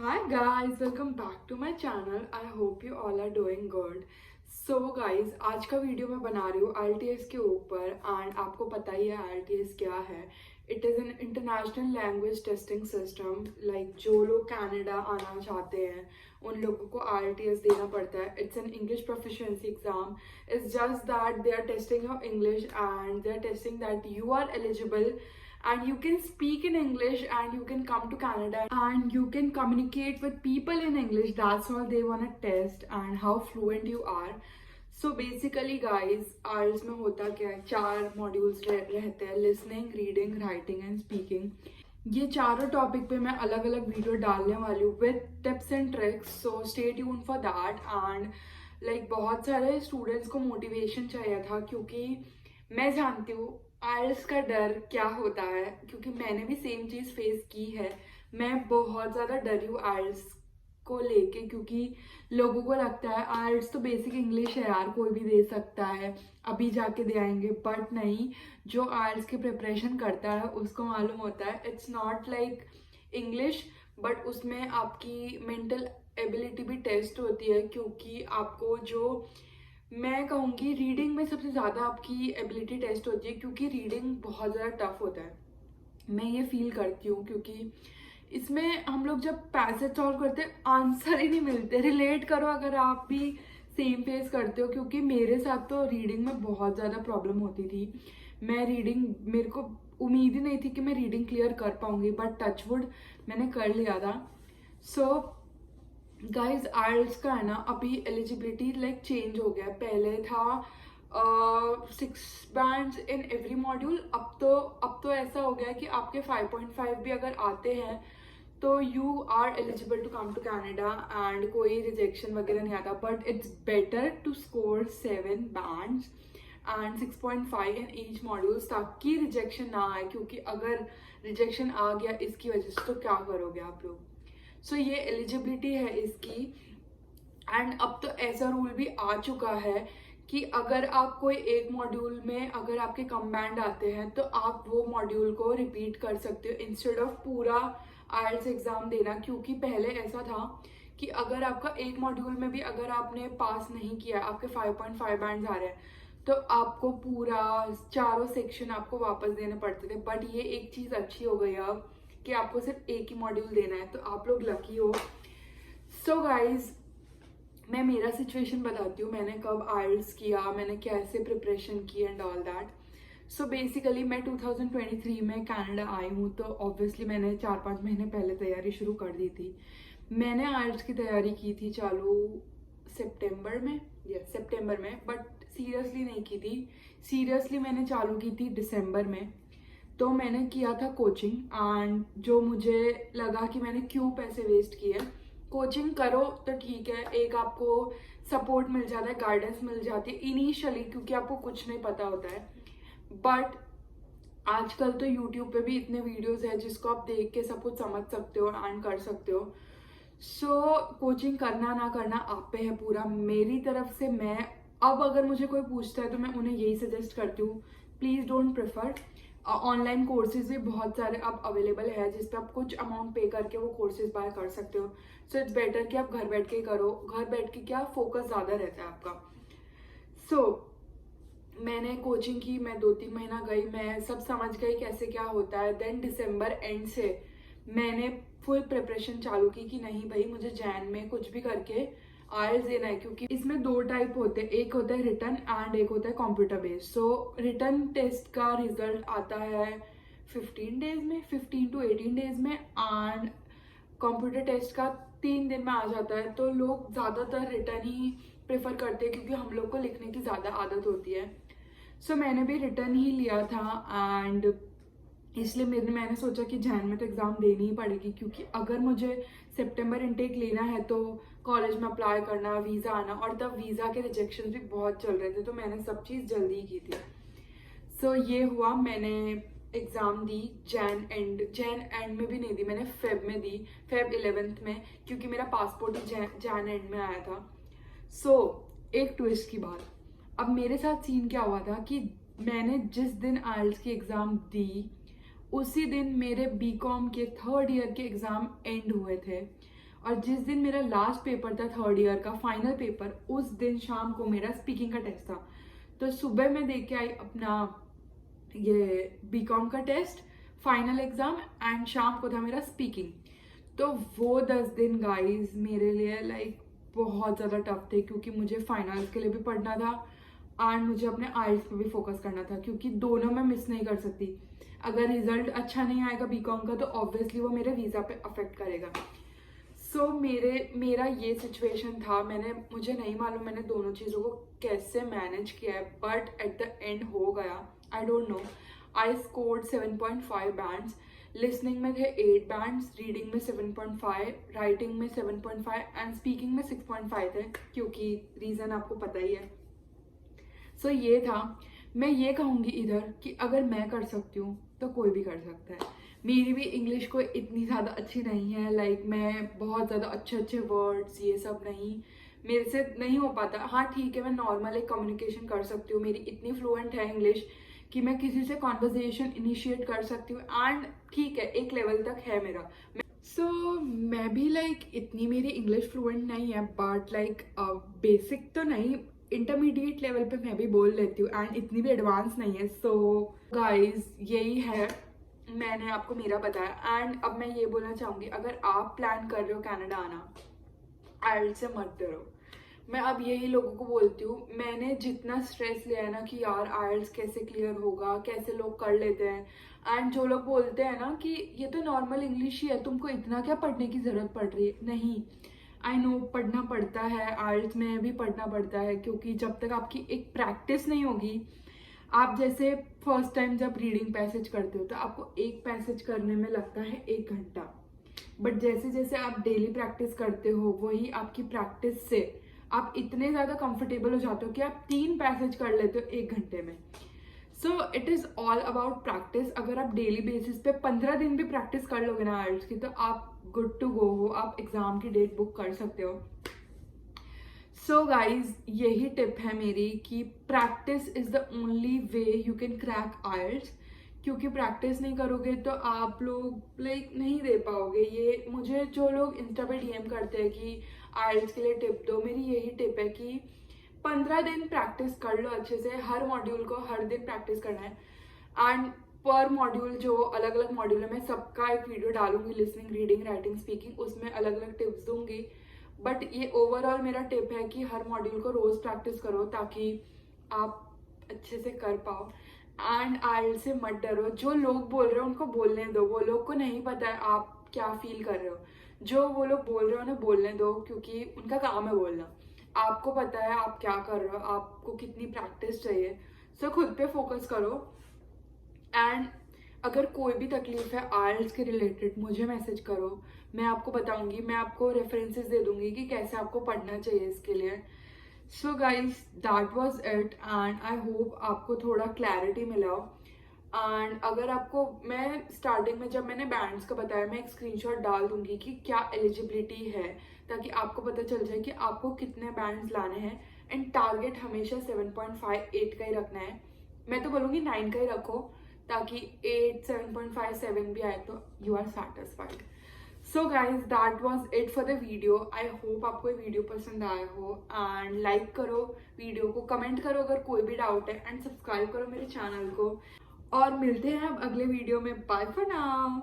Hi guys, welcome back to my channel. I hope you all are doing good. So guys, आज का video मैं बना रही हूँ IELTS के ऊपर एंड आपको पता ही है IELTS क्या है. It is an international language testing system. Like जो लोग कनाडा आना चाहते हैं उन लोगों को IELTS देना पड़ता है. It's an English proficiency exam. It's just that they are testing your English and they are testing that you are eligible and you can speak in English and you can come to Canada and you can communicate with people in English. That's all they want to test and how fluent you are. So basically guys, IELTS में होता क्या है, 4 modules रहते हैं: listening, reading, writing and speaking. ये चारों topic पे मैं अलग अलग वीडियो डालने वाली हूँ with tips and tricks. So stay tune for that. And like बहुत सारे स्टूडेंट्स को मोटिवेशन चाहिए था क्योंकि मैं जानती हूँ आइल्स का डर क्या होता है, क्योंकि मैंने भी सेम चीज़ फेस की है. मैं बहुत ज़्यादा डरी हूँ आइल्स को लेके, क्योंकि लोगों को लगता है आइल्स तो बेसिक इंग्लिश है यार, कोई भी दे सकता है, अभी जाके दे आएंगे. बट नहीं, जो आइल्स की प्रिपरेशन करता है उसको मालूम होता है it's not like English, but उसमें आपकी मेंटल एबिलिटी भी टेस्ट होती है. क्योंकि आपको जो मैं कहूँगी रीडिंग में सबसे ज़्यादा आपकी एबिलिटी टेस्ट होती है, क्योंकि रीडिंग बहुत ज़्यादा टफ होता है. मैं ये फील करती हूँ क्योंकि इसमें हम लोग जब पैसेज सॉल्व करते हैं आंसर ही नहीं मिलते. रिलेट करो अगर आप भी सेम फेस करते हो, क्योंकि मेरे साथ तो रीडिंग में बहुत ज़्यादा प्रॉब्लम होती थी. मेरे को उम्मीद ही नहीं थी कि मैं रीडिंग क्लियर कर पाऊँगी, बट टचवुड मैंने कर लिया था. सो गाइज आइल्स का है ना, अभी एलिजिबिलिटी लाइक चेंज हो गया. पहले था 6 बैंड्स इन एवरी मॉड्यूल. अब तो ऐसा हो गया कि आपके 5.5 भी अगर आते हैं तो you are eligible to come to Canada and कोई रिजेक्शन वगैरह नहीं आता. But it's better to score 7 bands and 6.5 in each modules, ताकि रिजेक्शन ना आए. क्योंकि अगर रिजेक्शन आ गया इसकी वजह से तो क्या करोगे आप लोग. सो ये एलिजिबिलिटी है इसकी. एंड अब तो ऐसा रूल भी आ चुका है कि अगर आप कोई एक मॉड्यूल में अगर आपके कम बैंड आते हैं तो आप वो मॉड्यूल को रिपीट कर सकते हो इंस्टेड ऑफ पूरा आइल्स एग्जाम देना. क्योंकि पहले ऐसा था कि अगर आपका एक मॉड्यूल में भी अगर आपने पास नहीं किया, आपके 5.5 बैंड्स आ रहे हैं, तो आपको पूरा चारों सेक्शन आपको वापस देने पड़ते थे. बट ये एक चीज़ अच्छी हो गई अब कि आपको सिर्फ एक ही मॉड्यूल देना है, तो आप लोग लकी हो. सो गाइज, मैं मेरा सिचुएशन बताती हूँ. मैंने कब आइल्स किया, मैंने कैसे प्रिपरेशन की and all that. So basically मैं 2023 में कनाडा आई हूँ, तो ऑब्वियसली मैंने 4-5 महीने पहले तैयारी शुरू कर दी थी. मैंने आइल्स की तैयारी की थी चालू सितंबर में, बट सीरियसली नहीं की थी. सीरियसली मैंने चालू की थी दिसंबर में. तो मैंने किया था कोचिंग एंड जो मुझे लगा कि मैंने क्यों पैसे वेस्ट किए. कोचिंग करो तो ठीक है, एक आपको सपोर्ट मिल जाता है, गाइडेंस मिल जाती है इनिशियली, क्योंकि आपको कुछ नहीं पता होता है. बट आजकल तो यूट्यूब पे भी इतने वीडियोस हैं जिसको आप देख के सब कुछ समझ सकते हो एंड कर सकते हो. सो कोचिंग करना ना करना आप पे है पूरा. मेरी तरफ से मैं अब अगर मुझे कोई पूछता है तो मैं उन्हें यही सजेस्ट करती हूँ, please don't prefer. Online courses भी बहुत सारे अब अवेलेबल है जिस पे आप कुछ अमाउंट पे करके वो कोर्सेज बाय कर सकते हो. सो इट्स बेटर कि आप घर बैठ के करो. घर बैठ के क्या फोकस ज़्यादा रहता है आपका. सो मैंने कोचिंग की, मैं 2-3 महीना गई, मैं सब समझ गई कैसे क्या होता है. देन दिसंबर एंड से मैंने फुल प्रिपरेशन चालू की कि नहीं भाई, मुझे जैन में कुछ भी करके आइल्स देना है. क्योंकि इसमें 2 टाइप होते हैं, एक होता है रिटर्न एंड एक होता है कंप्यूटर बेस्ड. सो रिटर्न टेस्ट का रिजल्ट आता है 15 डेज में, 15 to 18 डेज में, एंड कंप्यूटर टेस्ट का 3 दिन में आ जाता है. तो लोग ज़्यादातर रिटर्न ही प्रेफर करते हैं क्योंकि हम लोग को लिखने की ज़्यादा आदत होती है. सो मैंने भी रिटर्न ही लिया था एंड इसलिए मैंने सोचा कि जैन में तो एग्ज़ाम देनी ही पड़ेगी. क्योंकि अगर मुझे सितंबर इनटेक लेना है तो कॉलेज में अप्लाई करना, वीज़ा आना, और तब वीज़ा के रिजेक्शन भी बहुत चल रहे थे, तो मैंने सब चीज़ जल्दी की थी. सो ये हुआ, मैंने एग्ज़ाम दी. जैन एंड में भी नहीं दी, मैंने फेब में दी, फेब 11th में, क्योंकि मेरा पासपोर्ट ही जैन एंड में आया था. सो एक ट्विस्ट की बात, अब मेरे साथ सीन क्या हुआ था कि मैंने जिस दिन आइल्स की एग्ज़ाम दी उसी दिन मेरे बीकॉम के 3rd ईयर के एग्ज़ाम एंड हुए थे. और जिस दिन मेरा लास्ट पेपर था 3rd ईयर का फाइनल पेपर, उस दिन शाम को मेरा स्पीकिंग का टेस्ट था। तो सुबह मैं दे के आई अपना ये बीकॉम का टेस्ट, फाइनल एग्जाम, एंड शाम को था मेरा स्पीकिंग। तो वो 10 दिन गाइज मेरे लिए लाइक बहुत ज़्यादा टफ थे, क्योंकि मुझे फाइनल्स के लिए भी पढ़ना था एंड मुझे अपने आइल्स पे भी फोकस करना था, क्योंकि दोनों मैं मिस नहीं कर सकती। अगर रिजल्ट अच्छा नहीं आएगा बीकॉम का तो ऑब्वियसली वो मेरे वीज़ा पे अफेक्ट करेगा। सो मेरा ये सिचुएशन था। मुझे नहीं मालूम मैंने दोनों चीज़ों को कैसे मैनेज किया है, बट एट द एंड हो गया। I don't know, I scored 7.5 bands, listening में थे 8 बैंड्स, रीडिंग में 7.5, राइटिंग में 7.5 एंड स्पीकिंग में 6.5 थे, क्योंकि रीज़न आपको पता ही है। सो ये था। मैं ये कहूँगी इधर कि अगर मैं कर सकती हूँ तो कोई भी कर सकता है। मेरी भी इंग्लिश कोई इतनी ज़्यादा अच्छी नहीं है, लाइक मैं बहुत ज़्यादा अच्छे वर्ड्स ये सब नहीं, मेरे से नहीं हो पाता। हाँ ठीक है, मैं नॉर्मल एक कम्युनिकेशन कर सकती हूँ, मेरी इतनी फ्लुएंट है इंग्लिश कि मैं किसी से कॉन्वर्जेशन इनिशिएट कर सकती हूँ, एंड ठीक है एक लेवल तक है मेरा। मैं भी लाइक इतनी मेरी इंग्लिश फ्लुएंट नहीं है, बट लाइक बेसिक तो नहीं, इंटरमीडिएट लेवल पे मैं भी बोल लेती हूँ, एंड इतनी भी एडवांस नहीं है। सो गाइज यही है, मैंने आपको मेरा बताया। एंड अब मैं ये बोलना चाहूँगी, अगर आप प्लान कर रहे हो कनाडा आना, आइल्स से मत डरो। मैं अब यही लोगों को बोलती हूँ, मैंने जितना स्ट्रेस लिया है ना कि यार आइल्स कैसे क्लियर होगा, कैसे लोग कर लेते हैं, एंड जो लोग बोलते हैं ना कि ये तो नॉर्मल इंग्लिश ही है, तुमको इतना क्या पढ़ने की ज़रूरत पड़ रही है, नहीं, आई नो पढ़ना पड़ता है, आइल्स में भी पढ़ना पड़ता है, क्योंकि जब तक आपकी एक प्रैक्टिस नहीं होगी, आप जैसे फर्स्ट टाइम जब रीडिंग पैसेज करते हो तो आपको एक पैसेज करने में लगता है 1 घंटा, बट जैसे जैसे आप डेली प्रैक्टिस करते हो, वही आपकी प्रैक्टिस से आप इतने ज़्यादा कंफर्टेबल हो जाते हो कि आप 3 पैसेज कर लेते हो 1 घंटे में। So it is all about practice. अगर आप डेली बेसिस पे 15 दिन भी प्रैक्टिस कर लोगे ना आइल्स की, तो आप गुड टू गो हो, आप एग्जाम की डेट बुक कर सकते हो। सो गाइज यही टिप है मेरी कि practice is the only way you can crack IELTS, क्योंकि प्रैक्टिस नहीं करोगे तो आप लोग लाइक नहीं दे पाओगे। ये मुझे जो लोग इंस्टा पे डीएम करते हैं कि आइल्स के लिए टिप दो, मेरी यही टिप है कि 15 दिन प्रैक्टिस कर लो अच्छे से, हर मॉड्यूल को हर दिन प्रैक्टिस करना है, एंड पर मॉड्यूल जो अलग अलग मॉड्यूल है मैं सबका एक वीडियो डालूंगी, लिसनिंग, रीडिंग, राइटिंग, स्पीकिंग, उसमें अलग अलग टिप्स दूंगी। बट ये ओवरऑल मेरा टिप है कि हर मॉड्यूल को रोज प्रैक्टिस करो ताकि आप अच्छे से कर पाओ, एंड आइल्स से मत डरो। जो लोग बोल रहे हो उनको बोलने दो, वो लोग को नहीं पता है आप क्या फील कर रहे हो, जो वो लोग बोल रहे हो उन्हें बोलने दो, क्योंकि उनका काम है बोलना। आपको पता है आप क्या कर रहे हो, आपको कितनी प्रैक्टिस चाहिए। सो खुद पे फोकस करो, एंड अगर कोई भी तकलीफ है आइल्स के रिलेटेड मुझे मैसेज करो, मैं आपको बताऊंगी, मैं आपको रेफरेंसेस दे दूंगी कि कैसे आपको पढ़ना चाहिए इसके लिए। सो guys that was it, and I hope आपको थोड़ा क्लैरिटी मिला हो। एंड अगर आपको, मैं स्टार्टिंग में जब मैंने बैंड्स का बताया, मैं एक स्क्रीनशॉट डाल दूंगी कि क्या एलिजिबिलिटी है, ताकि आपको पता चल जाए कि आपको कितने बैंड्स लाने हैं। एंड टारगेट हमेशा 7.5 8 का ही रखना है। मैं तो बोलूँगी 9 का ही रखो, ताकि 8 7.5 7 भी आए तो you are satisfied. So guys that was it for the video. I hope आपको ये वीडियो पसंद आया हो, एंड लाइक करो वीडियो को, कमेंट करो अगर कोई भी डाउट है, एंड सब्सक्राइब करो मेरे चैनल को। और मिलते हैं अब अगले वीडियो में। Bye for now.